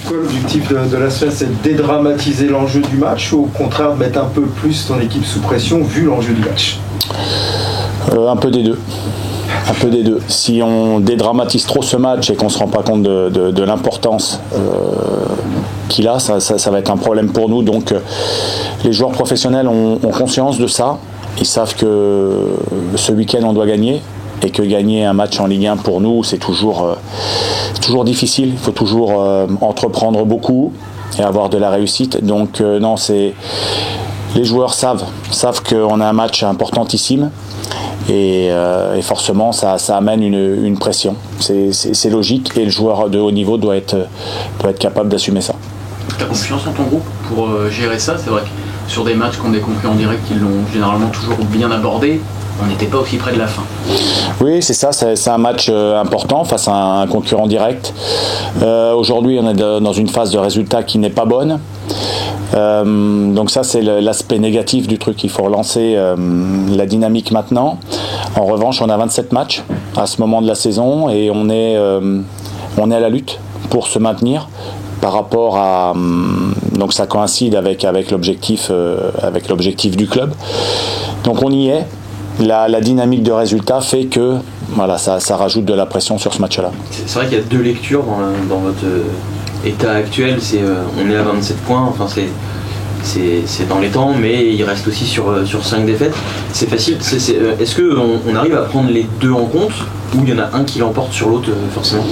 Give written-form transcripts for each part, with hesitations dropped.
quoi l'objectif de la semaine? C'est de dédramatiser l'enjeu du match ou au contraire de mettre un peu plus ton équipe sous pression vu l'enjeu du match? Un peu des deux. Un peu des deux. Si on dédramatise trop ce match et qu'on ne se rend pas compte de l'importance qu'il a, ça va être un problème pour nous. Donc les joueurs professionnels ont conscience de ça. Ils savent que ce week-end on doit gagner et que gagner un match en Ligue 1 pour nous c'est toujours difficile. Il faut toujours entreprendre beaucoup et avoir de la réussite. Donc non, les joueurs savent qu'on a un match importantissime. Et forcément ça amène une pression, c'est logique, et le joueur de haut niveau doit être capable d'assumer ça. Tu as confiance en ton groupe pour gérer ça? C'est vrai que sur des matchs qu'on a compris en direct, ils l'ont généralement toujours bien abordé, on n'était pas aussi près de la fin. Oui, c'est ça, c'est un match important face à un concurrent direct. Aujourd'hui on est dans une phase de résultat qui n'est pas bonne. Donc ça c'est l'aspect négatif du truc, il faut relancer la dynamique maintenant. En revanche on a 27 matchs à ce moment de la saison et on est à la lutte pour se maintenir par rapport à donc ça coïncide avec l'objectif du club, donc on y est. La dynamique de résultat fait que voilà, ça rajoute de la pression sur ce match-là. C'est vrai qu'il y a deux lectures dans votre état actuel. On est à 27 points, enfin c'est dans les temps, mais il reste aussi sur 5 défaites. C'est facile. Est-ce qu'on arrive à prendre les deux en compte ou il y en a un qui l'emporte sur l'autre forcément?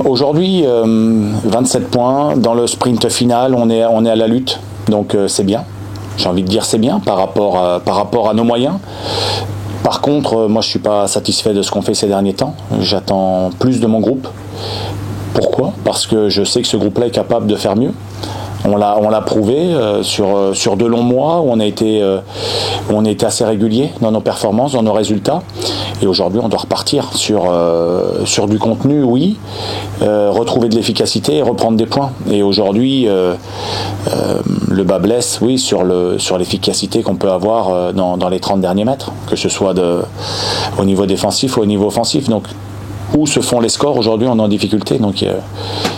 Aujourd'hui, 27 points. Dans le sprint final, on est à la lutte, donc c'est bien. J'ai envie de dire c'est bien par rapport à nos moyens. Par contre, moi je ne suis pas satisfait de ce qu'on fait ces derniers temps. J'attends plus de mon groupe. Pourquoi? Parce que je sais que ce groupe-là est capable de faire mieux. On l'a prouvé sur de longs mois où on a été assez régulier dans nos performances, dans nos résultats. Et aujourd'hui, on doit repartir sur du contenu, oui, retrouver de l'efficacité et reprendre des points. Et aujourd'hui, le bas blesse, oui, sur l'efficacité qu'on peut avoir dans les 30 derniers mètres, que ce soit au niveau défensif ou au niveau offensif. Donc, où se font les scores, aujourd'hui on est en difficulté, donc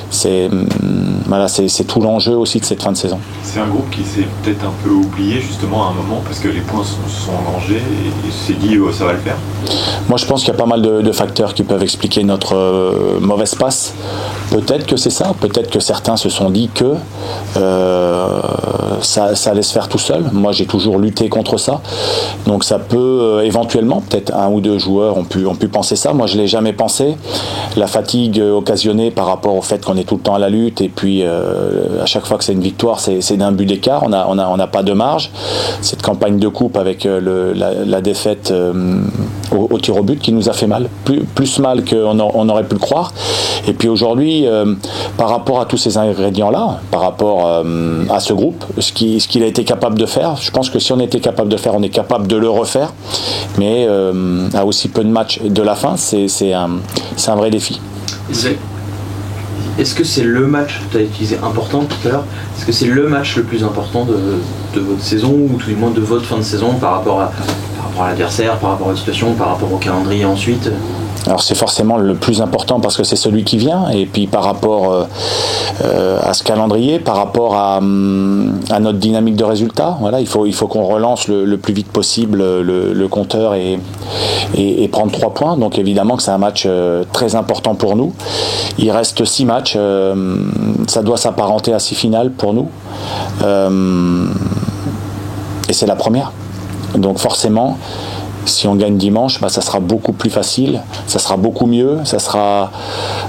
c'est tout l'enjeu aussi de cette fin de saison. C'est un groupe qui s'est peut-être un peu oublié justement à un moment parce que les points sont engagés et s'est dit ça va le faire. Moi je pense qu'il y a pas mal de facteurs qui peuvent expliquer notre mauvaise passe. Peut-être que c'est ça, peut-être que certains se sont dit que ça allait se faire tout seul. Moi j'ai toujours lutté contre ça, donc ça peut éventuellement, peut-être un ou deux joueurs ont pu penser ça. Moi je l'ai jamais pensé. La fatigue occasionnée par rapport au fait qu'on est tout le temps à la lutte et puis à chaque fois que c'est une victoire c'est d'un but d'écart, on n'a pas de marge. Cette campagne de coupe avec la défaite au tir au but qui nous a fait mal, plus mal qu'on aurait pu le croire. Et puis aujourd'hui par rapport à tous ces ingrédients là, par rapport à ce groupe, ce qu'il a été capable de faire, je pense que si on était capable de faire, on est capable de le refaire, mais à aussi peu de matchs de la fin, c'est un vrai défi. Est-ce que c'est le match, tu as utilisé important tout à l'heure, est-ce que c'est le match le plus important de votre saison ou tout du moins de votre fin de saison par rapport à l'adversaire, par rapport à la situation, par rapport au calendrier ensuite? Alors c'est forcément le plus important parce que c'est celui qui vient, et puis par rapport à ce calendrier, par rapport à notre dynamique de résultats, voilà, il faut qu'on relance le plus vite possible le compteur et prendre 3 points. Donc évidemment que c'est un match très important pour nous. Il reste 6 matchs, ça doit s'apparenter à 6 finales pour nous, et c'est la première. Donc forcément, si on gagne dimanche, ça sera beaucoup plus facile, ça sera beaucoup mieux,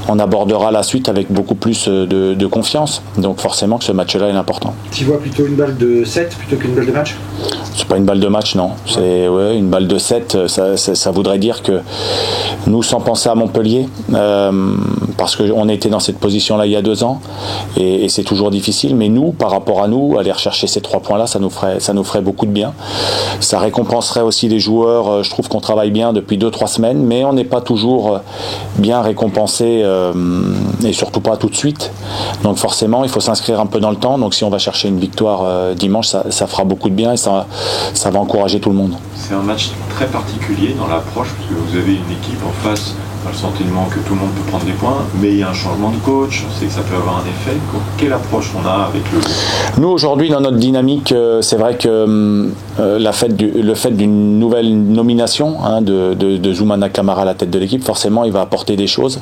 on abordera la suite avec beaucoup plus de confiance. Donc forcément que ce match-là est important. Tu vois plutôt une balle de 7 plutôt qu'une balle de match? C'est pas une balle de match, non. C'est une balle de 7, ça voudrait dire que nous, sans penser à Montpellier, parce qu'on était dans cette position-là il y a 2 ans, et c'est toujours difficile, mais nous, par rapport à nous, aller rechercher ces 3 points-là, ça nous ferait beaucoup de bien. Ça récompenserait aussi les joueurs. Je trouve qu'on travaille bien depuis 2-3 semaines, mais on n'est pas toujours bien récompensé, et surtout pas tout de suite. Donc forcément, il faut s'inscrire un peu dans le temps. Donc si on va chercher une victoire dimanche, ça fera beaucoup de bien et ça va encourager tout le monde. C'est un match très particulier dans l'approche parce que vous avez une équipe en face pas le sentiment que tout le monde peut prendre des points, mais il y a un changement de coach, on sait que ça peut avoir un effet. Quelle approche on a avec le groupe? Nous aujourd'hui dans notre dynamique, c'est vrai que le fait d'une nouvelle nomination de Zoumana Camara à la tête de l'équipe, forcément il va apporter des choses.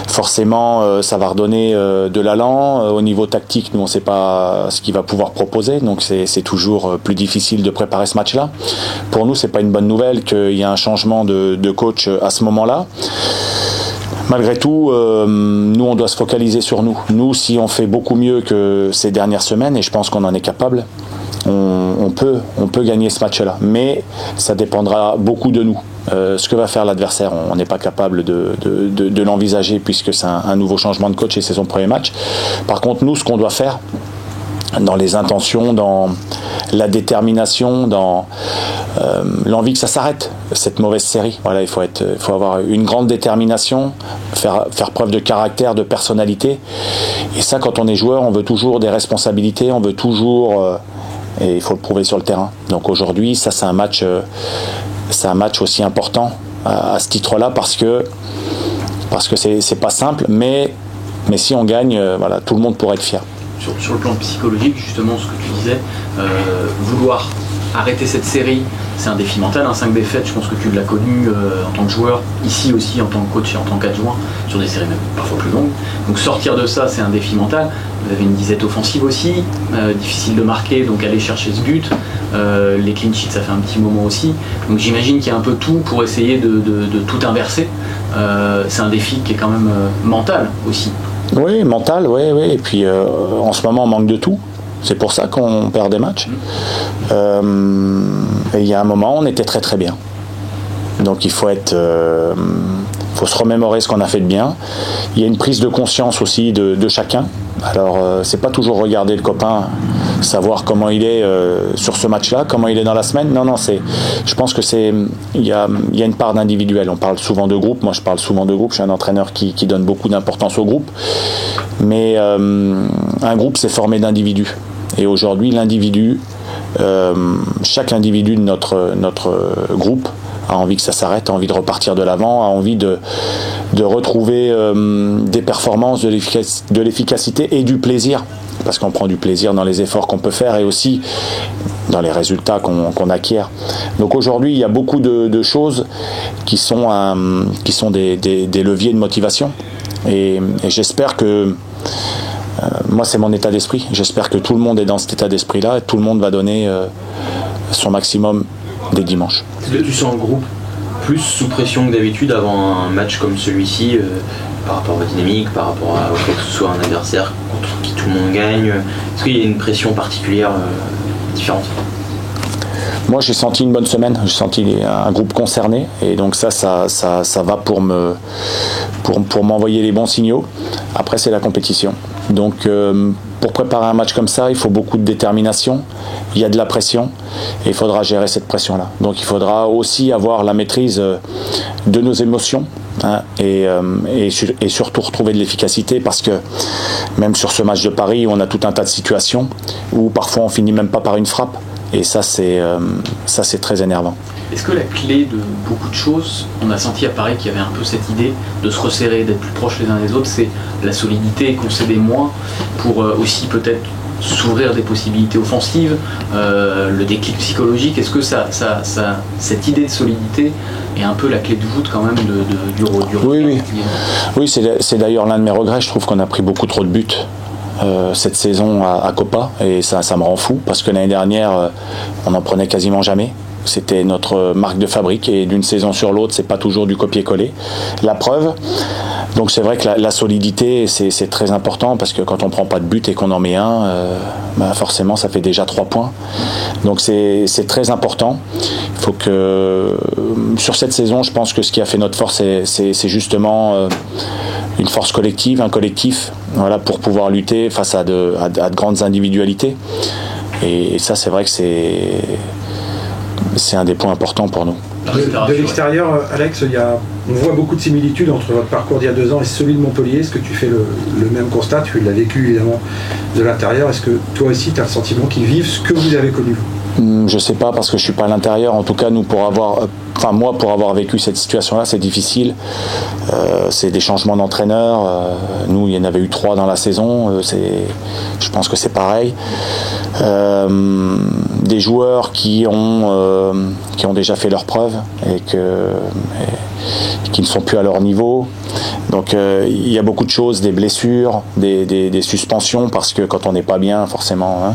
Forcément ça va redonner de l'allant. Au niveau tactique, nous on ne sait pas ce qu'il va pouvoir proposer, donc c'est toujours plus difficile de préparer ce match-là. Pour nous, c'est pas une bonne nouvelle qu'il y ait un changement de coach à ce moment-là. Malgré tout, nous on doit se focaliser sur nous. Nous, si on fait beaucoup mieux que ces dernières semaines, et je pense qu'on en est capable, on peut gagner ce match-là. Mais ça dépendra beaucoup de nous. Ce que va faire l'adversaire, on n'est pas capable de l'envisager puisque c'est un nouveau changement de coach et c'est son premier match. Par contre, nous, ce qu'on doit faire, dans les intentions, dans la détermination, dans l'envie que ça s'arrête, cette mauvaise série. Voilà, il faut avoir une grande détermination, faire preuve de caractère, de personnalité. Et ça, quand on est joueur, on veut toujours des responsabilités, on veut toujours... et il faut le prouver sur le terrain. Donc aujourd'hui, ça c'est un match aussi important à ce titre-là parce que c'est pas simple, mais si on gagne, voilà, tout le monde pourrait être fier. Sur le plan psychologique, justement, ce que tu disais, vouloir arrêter cette série, c'est un défi mental, 5 défaites, je pense que tu l'as connu en tant que joueur, ici aussi en tant que coach et en tant qu'adjoint, sur des séries même parfois plus longues. Donc sortir de ça, c'est un défi mental. Vous avez une disette offensive aussi, difficile de marquer, donc aller chercher ce but. Les clean sheets, ça fait un petit moment aussi. Donc j'imagine qu'il y a un peu tout pour essayer de tout inverser. C'est un défi qui est quand même mental aussi. Oui, mental, oui. Et puis en ce moment, on manque de tout. C'est pour ça qu'on perd des matchs. Et il y a un moment, on était très très bien. Donc il faut se remémorer ce qu'on a fait de bien. Il y a une prise de conscience aussi de chacun. Alors c'est pas toujours regarder le copain, savoir comment il est sur ce match-là, comment il est dans la semaine. Non, je pense que il y a une part d'individuel. On parle souvent de groupe. Moi, je parle souvent de groupe. Je suis un entraîneur qui donne beaucoup d'importance au groupe. Mais un groupe, c'est formé d'individus. Et aujourd'hui, l'individu, chaque individu de notre groupe a envie que ça s'arrête, a envie de repartir de l'avant, a envie de retrouver des performances, de l'efficacité et du plaisir, parce qu'on prend du plaisir dans les efforts qu'on peut faire et aussi dans les résultats qu'on acquiert. Donc aujourd'hui, il y a beaucoup de choses qui sont des leviers de motivation et j'espère que moi, c'est mon état d'esprit. J'espère que tout le monde est dans cet état d'esprit-là et tout le monde va donner son maximum dès dimanche. Est-ce que tu sens le groupe plus sous pression que d'habitude avant un match comme celui-ci, par rapport à la dynamique, par rapport au fait que ce soit un adversaire contre qui tout le monde gagne? Est-ce qu'il y a une pression particulière différente? Moi, j'ai senti une bonne semaine. J'ai senti un groupe concerné et donc ça va pour m'envoyer les bons signaux. Après, c'est la compétition. Donc, pour préparer un match comme ça, il faut beaucoup de détermination. Il y a de la pression et il faudra gérer cette pression-là. Donc, il faudra aussi avoir la maîtrise de nos émotions et surtout retrouver de l'efficacité parce que même sur ce match de Paris, on a tout un tas de situations où parfois on finit même pas par une frappe. Et ça, c'est très énervant. Est-ce que la clé de beaucoup de choses, on a senti à Paris qu'il y avait un peu cette idée de se resserrer, d'être plus proches les uns des autres, c'est la solidité, concéder moins pour aussi peut-être s'ouvrir des possibilités offensives, le déclic psychologique. Est-ce que cette idée de solidité est un peu la clé de voûte quand même du rôle? Oui, c'est d'ailleurs l'un de mes regrets. Je trouve qu'on a pris beaucoup trop de buts cette saison à Copa et ça me rend fou parce que l'année dernière on n'en prenait quasiment jamais. C'était notre marque de fabrique et d'une saison sur l'autre c'est pas toujours du copier-coller. La preuve, donc c'est vrai que la solidité c'est très important parce que quand on prend pas de but et qu'on en met un, forcément ça fait déjà 3 points. Donc c'est très important. Il faut que sur cette saison, je pense que ce qui a fait notre force c'est justement une force collective, un collectif, voilà, pour pouvoir lutter face à de grandes individualités. Et ça, c'est vrai que c'est un des points importants pour nous. De l'extérieur, Alex, on voit beaucoup de similitudes entre votre parcours d'il y a 2 ans et celui de Montpellier. Est-ce que tu fais le même constat? Tu l'as vécu évidemment de l'intérieur. Est-ce que toi aussi, tu as le sentiment qu'ils vivent ce que vous avez connu? Je sais pas parce que je suis pas à l'intérieur. En tout cas, nous, pour avoir enfin moi pour avoir vécu cette situation-là, c'est difficile. C'est des changements d'entraîneur. Nous, il y en avait eu 3 dans la saison. Je pense que c'est pareil. Des joueurs qui ont déjà fait leurs preuves et qui ne sont plus à leur niveau. Donc il y a beaucoup de choses, des blessures, des suspensions, parce que quand on n'est pas bien, forcément. Hein.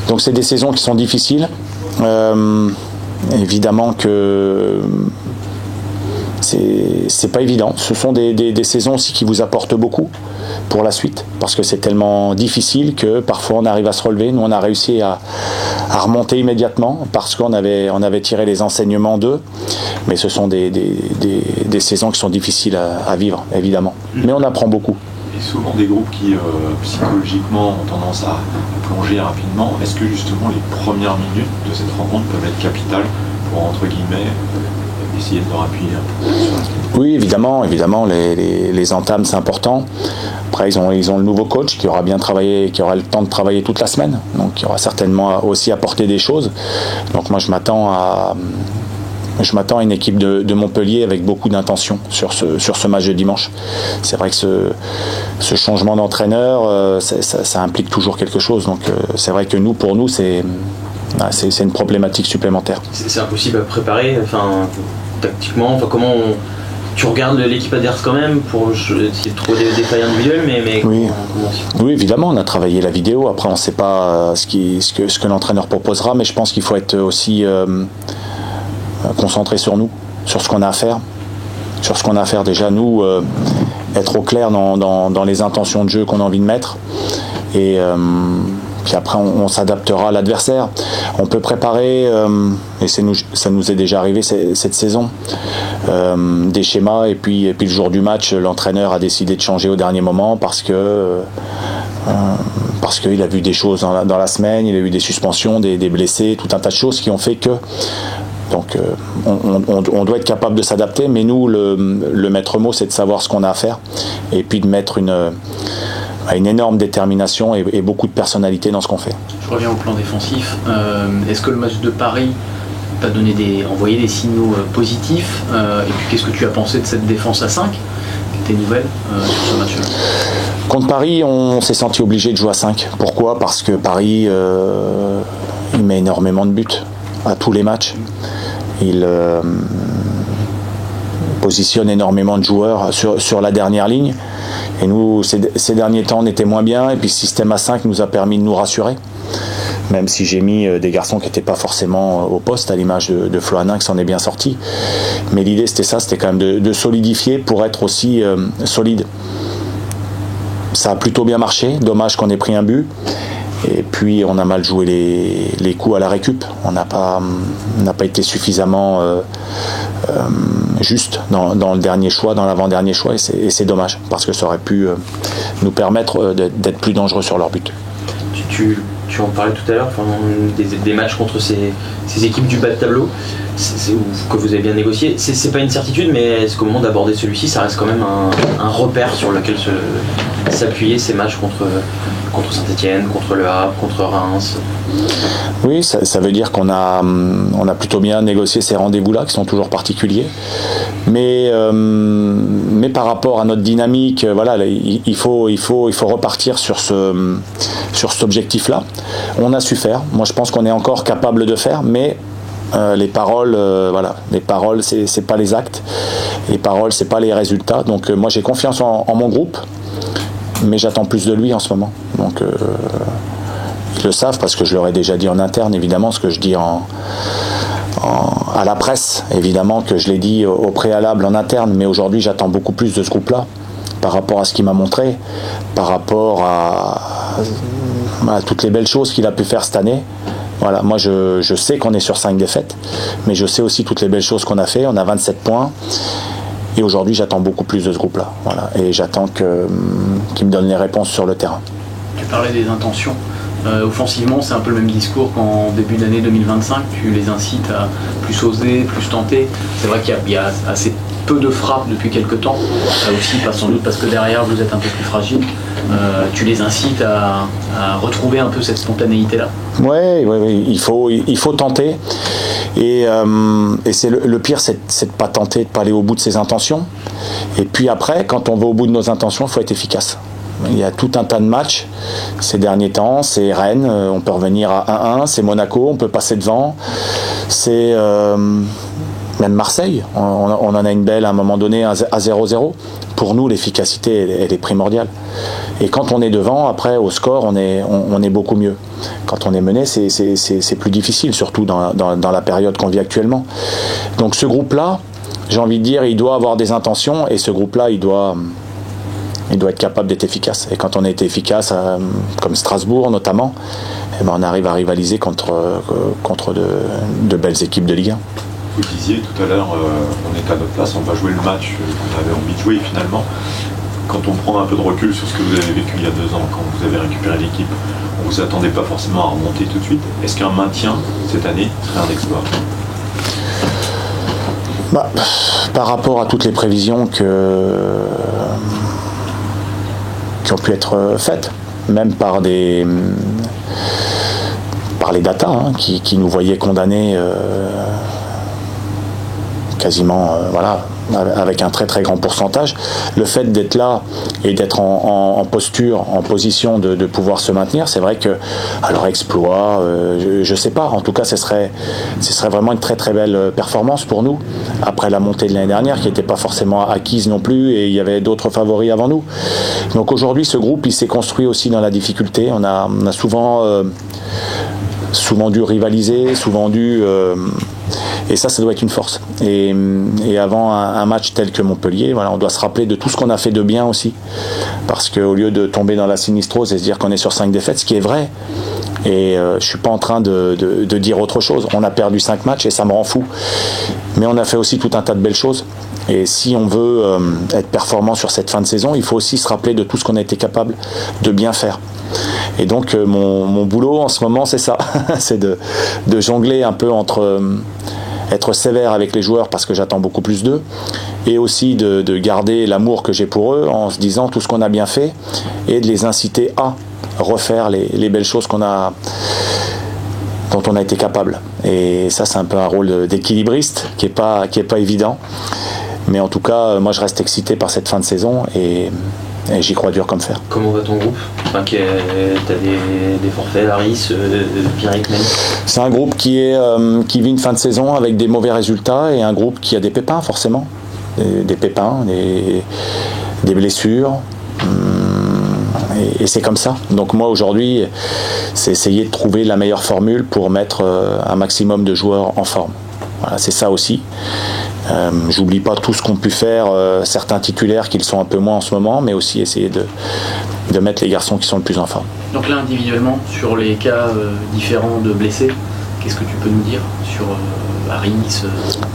Donc c'est des saisons qui sont difficiles. Évidemment que c'est pas évident. Ce sont des saisons aussi qui vous apportent beaucoup pour la suite, parce que c'est tellement difficile que parfois on arrive à se relever. Nous, on a réussi à remonter immédiatement parce qu'on avait tiré les enseignements d'eux, mais ce sont des saisons qui sont difficiles à vivre, évidemment. Mais on apprend beaucoup. Et souvent des groupes qui psychologiquement ont tendance à plonger rapidement. Est-ce que justement les premières minutes de cette rencontre peuvent être capitales pour, entre guillemets, essayer de leur appuyer un peu sur la... Oui, évidemment, les entames, c'est important. Après, ils ont le nouveau coach qui aura bien travaillé, qui aura le temps de travailler toute la semaine, donc qui aura certainement aussi apporté des choses. Donc moi, je m'attends à une équipe de Montpellier avec beaucoup d'intention sur ce match de dimanche. C'est vrai que ce changement d'entraîneur, ça implique toujours quelque chose. Donc c'est vrai que pour nous, c'est une problématique supplémentaire. C'est impossible à préparer, tactiquement, comment tu regardes l'équipe adverse quand même pour essayer de trouver des failles individuelles, mais oui. Oui, évidemment, on a travaillé la vidéo. Après, on ne sait pas ce que l'entraîneur proposera, mais je pense qu'il faut être aussi concentré sur nous, sur ce qu'on a à faire. Sur ce qu'on a à faire déjà, nous, être au clair dans les intentions de jeu qu'on a envie de mettre. Et puis après, on s'adaptera à l'adversaire. On peut préparer, et ça nous est déjà arrivé cette saison, des schémas, et puis le jour du match, l'entraîneur a décidé de changer au dernier moment parce qu'il a vu des choses dans la semaine, il a eu des suspensions, des blessés, tout un tas de choses qui ont fait que... Donc on doit être capable de s'adapter, mais nous, le maître mot, c'est de savoir ce qu'on a à faire, et puis de mettre une énorme détermination et beaucoup de personnalité dans ce qu'on fait. Je reviens au plan défensif. Est-ce que le match de Paris t'a envoyé des signaux positifs, et puis qu'est-ce que tu as pensé de cette défense à 5 qui était nouvelle sur ce match-là? Contre Paris, on s'est senti obligé de jouer à 5. Pourquoi ? Parce que Paris, il met énormément de buts à tous les matchs. Il positionne énormément de joueurs sur la dernière ligne. Et nous, ces derniers temps, on était moins bien. Et puis, ce système à 5 nous a permis de nous rassurer. Même si j'ai mis des garçons qui n'étaient pas forcément au poste, à l'image de Flo Hanin, qui s'en est bien sorti. Mais l'idée, c'était quand même de solidifier pour être aussi solide. Ça a plutôt bien marché. Dommage qu'on ait pris un but. Et puis on a mal joué les coups à la récup. On n'a pas été suffisamment juste dans le dernier choix, dans l'avant-dernier choix, et c'est dommage parce que ça aurait pu nous permettre d'être plus dangereux sur leur but. Tu en parlais tout à l'heure, des matchs contre ces équipes du bas de tableau que vous avez bien négocié. C'est pas une certitude, mais est-ce qu'au moment d'aborder celui-ci, ça reste quand même un repère sur lequel s'appuyer, ces matchs contre Saint-Etienne, contre Le Havre, contre Reims? Oui, ça veut dire qu'on a plutôt bien négocié ces rendez-vous-là, qui sont toujours particuliers. Mais par rapport à notre dynamique, voilà, il faut repartir sur cet objectif-là. On a su faire. Moi, je pense qu'on est encore capable de faire, mais les paroles, les paroles, c'est pas les actes. Les paroles, c'est pas les résultats. Donc, moi, j'ai confiance en mon groupe, mais j'attends plus de lui en ce moment. Donc, ils le savent parce que je leur ai déjà dit en interne, évidemment, ce que je dis à la presse, évidemment, que je l'ai dit au préalable en interne, mais aujourd'hui, j'attends beaucoup plus de ce groupe-là par rapport à ce qu'il m'a montré, par rapport à toutes les belles choses qu'il a pu faire cette année. Voilà, moi je sais qu'on est sur 5 défaites, mais je sais aussi toutes les belles choses qu'on a fait. On a 27 points. Et aujourd'hui, j'attends beaucoup plus de ce groupe-là. Voilà. Et j'attends qu'il me donne les réponses sur le terrain. Tu parlais des intentions. Offensivement, c'est un peu le même discours qu'en début d'année 2025. Tu les incites à plus oser, plus tenter. C'est vrai qu'il y a assez peu de frappes depuis quelques temps. Aussi, pas sans doute parce que derrière, vous êtes un peu plus fragile. Tu les incites à retrouver un peu cette spontanéité-là. Oui, il faut tenter. Et c'est le pire, c'est de pas tenter, de pas aller au bout de ses intentions. Et puis après, quand on va au bout de nos intentions, il faut être efficace. Il y a tout un tas de matchs ces derniers temps. C'est Rennes, on peut revenir à 1-1. C'est Monaco, on peut passer devant. C'est même Marseille. On en a une belle à un moment donné à 0-0. Pour nous, l'efficacité, elle est primordiale. Et quand on est devant, après, au score, on est beaucoup mieux. Quand on est mené, c'est plus difficile, surtout dans la période qu'on vit actuellement. Donc ce groupe-là, j'ai envie de dire, il doit avoir des intentions, et ce groupe-là, il doit être capable d'être efficace. Et quand on est efficace, comme Strasbourg notamment, eh ben on arrive à rivaliser contre de belles équipes de Ligue 1. Vous disiez tout à l'heure, on est à notre place, on va jouer le match qu'on avait envie de jouer, et finalement, quand on prend un peu de recul sur ce que vous avez vécu il y a 2 ans, quand vous avez récupéré l'équipe, on ne vous attendait pas forcément à remonter tout de suite. Est-ce qu'un maintien cette année serait un exploit ? Par rapport à toutes les prévisions qui ont pu être faites, même par les datas qui nous voyaient condamnés quasiment avec un très très grand pourcentage, le fait d'être là et d'être en posture, en position de pouvoir se maintenir, c'est vrai que, alors exploit, je sais pas, en tout cas ce serait vraiment une très très belle performance pour nous, après la montée de l'année dernière qui n'était pas forcément acquise non plus, et il y avait d'autres favoris avant nous. Donc aujourd'hui ce groupe il s'est construit aussi dans la difficulté, on a souvent dû rivaliser, souvent dû et ça doit être une force. Et avant un match tel que Montpellier, on doit se rappeler de tout ce qu'on a fait de bien aussi. Parce qu'au lieu de tomber dans la sinistrose et se dire qu'on est sur 5 défaites, ce qui est vrai, et je suis pas en train de dire autre chose. On a perdu 5 matchs et ça me rend fou. Mais on a fait aussi tout un tas de belles choses. Et si on veut être performant sur cette fin de saison, il faut aussi se rappeler de tout ce qu'on a été capable de bien faire. Et donc mon boulot en ce moment c'est ça, c'est de jongler un peu entre être sévère avec les joueurs parce que j'attends beaucoup plus d'eux, et aussi de garder l'amour que j'ai pour eux en se disant tout ce qu'on a bien fait et de les inciter à refaire les belles choses dont on a été capable. Et ça c'est un peu un rôle d'équilibriste qui est pas évident, mais en tout cas moi je reste excité par cette fin de saison et j'y crois dur comme fer. Comment va ton groupe ? T'as des forfaits, Laris, Pierrick même ? C'est un groupe qui vit une fin de saison avec des mauvais résultats, et un groupe qui a des pépins forcément. Des pépins, des blessures. Et c'est comme ça. Donc moi aujourd'hui, c'est essayer de trouver la meilleure formule pour mettre un maximum de joueurs en forme. Voilà, c'est ça aussi. J'oublie pas tout ce qu'ont pu faire certains titulaires qui le sont un peu moins en ce moment, mais aussi essayer de mettre les garçons qui sont le plus en forme. Donc là individuellement, sur les cas différents de blessés, qu'est-ce que tu peux nous dire sur Haris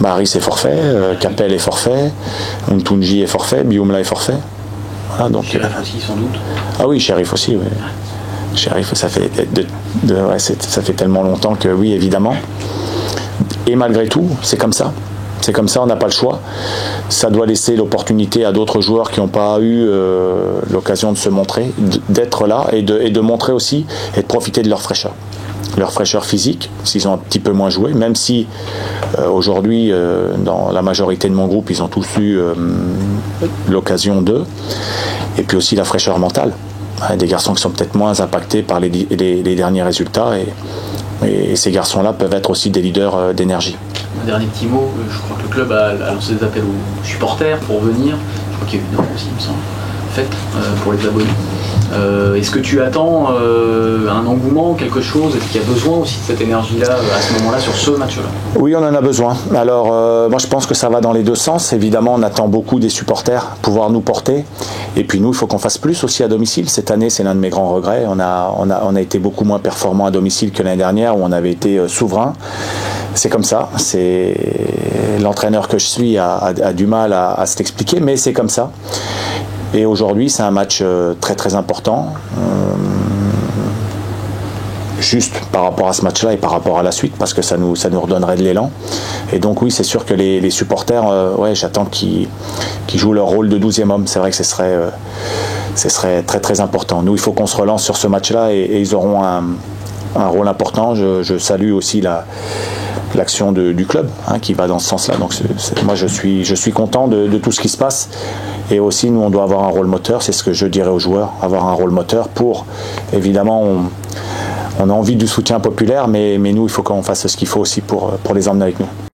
Haris est forfait, Capel est forfait, Ntunji est forfait, Bioumla est forfait. Voilà, donc, Sheriff aussi sans doute. Ah oui, Sheriff aussi, oui. Sheriff, ça fait tellement longtemps que oui, évidemment. Et malgré tout, c'est comme ça. C'est comme ça, on n'a pas le choix. Ça doit laisser l'opportunité à d'autres joueurs qui n'ont pas eu l'occasion de se montrer, d'être là et de montrer aussi et de profiter de leur fraîcheur physique, s'ils ont un petit peu moins joué, même si aujourd'hui, dans la majorité de mon groupe, ils ont tous eu l'occasion d'eux, et puis aussi la fraîcheur mentale. Des garçons qui sont peut-être moins impactés par les derniers résultats, et ces garçons-là peuvent être aussi des leaders d'énergie. Un dernier petit mot, je crois que le club a lancé des appels aux supporters pour venir. Je crois qu'il y a eu une offre aussi, il me semble, faite pour les abonnés. Est-ce que tu attends un engouement, quelque chose ? Est-ce qu'il y a besoin aussi de cette énergie-là à ce moment-là, sur ce match-là ? Oui, on en a besoin. Alors, moi je pense que ça va dans les deux sens. Évidemment, on attend beaucoup des supporters pouvoir nous porter. Et puis nous, il faut qu'on fasse plus aussi à domicile. Cette année, c'est l'un de mes grands regrets. On a été beaucoup moins performants à domicile que l'année dernière, où on avait été souverain. C'est comme ça. C'est l'entraîneur que je suis a du mal à se l'expliquer, mais c'est comme ça. Et aujourd'hui, c'est un match très très important. Juste par rapport à ce match-là et par rapport à la suite, parce que ça nous redonnerait de l'élan. Et donc oui, c'est sûr que les supporters, j'attends qu'ils jouent leur rôle de 12e homme. C'est vrai que ce serait très très important. Nous, il faut qu'on se relance sur ce match-là, et ils auront un rôle important. Je salue aussi l'action du club qui va dans ce sens-là. Donc moi je suis content de tout ce qui se passe. Et aussi nous on doit avoir un rôle moteur, c'est ce que je dirais aux joueurs, avoir un rôle moteur pour, évidemment on a envie du soutien populaire, mais nous il faut qu'on fasse ce qu'il faut aussi pour les emmener avec nous.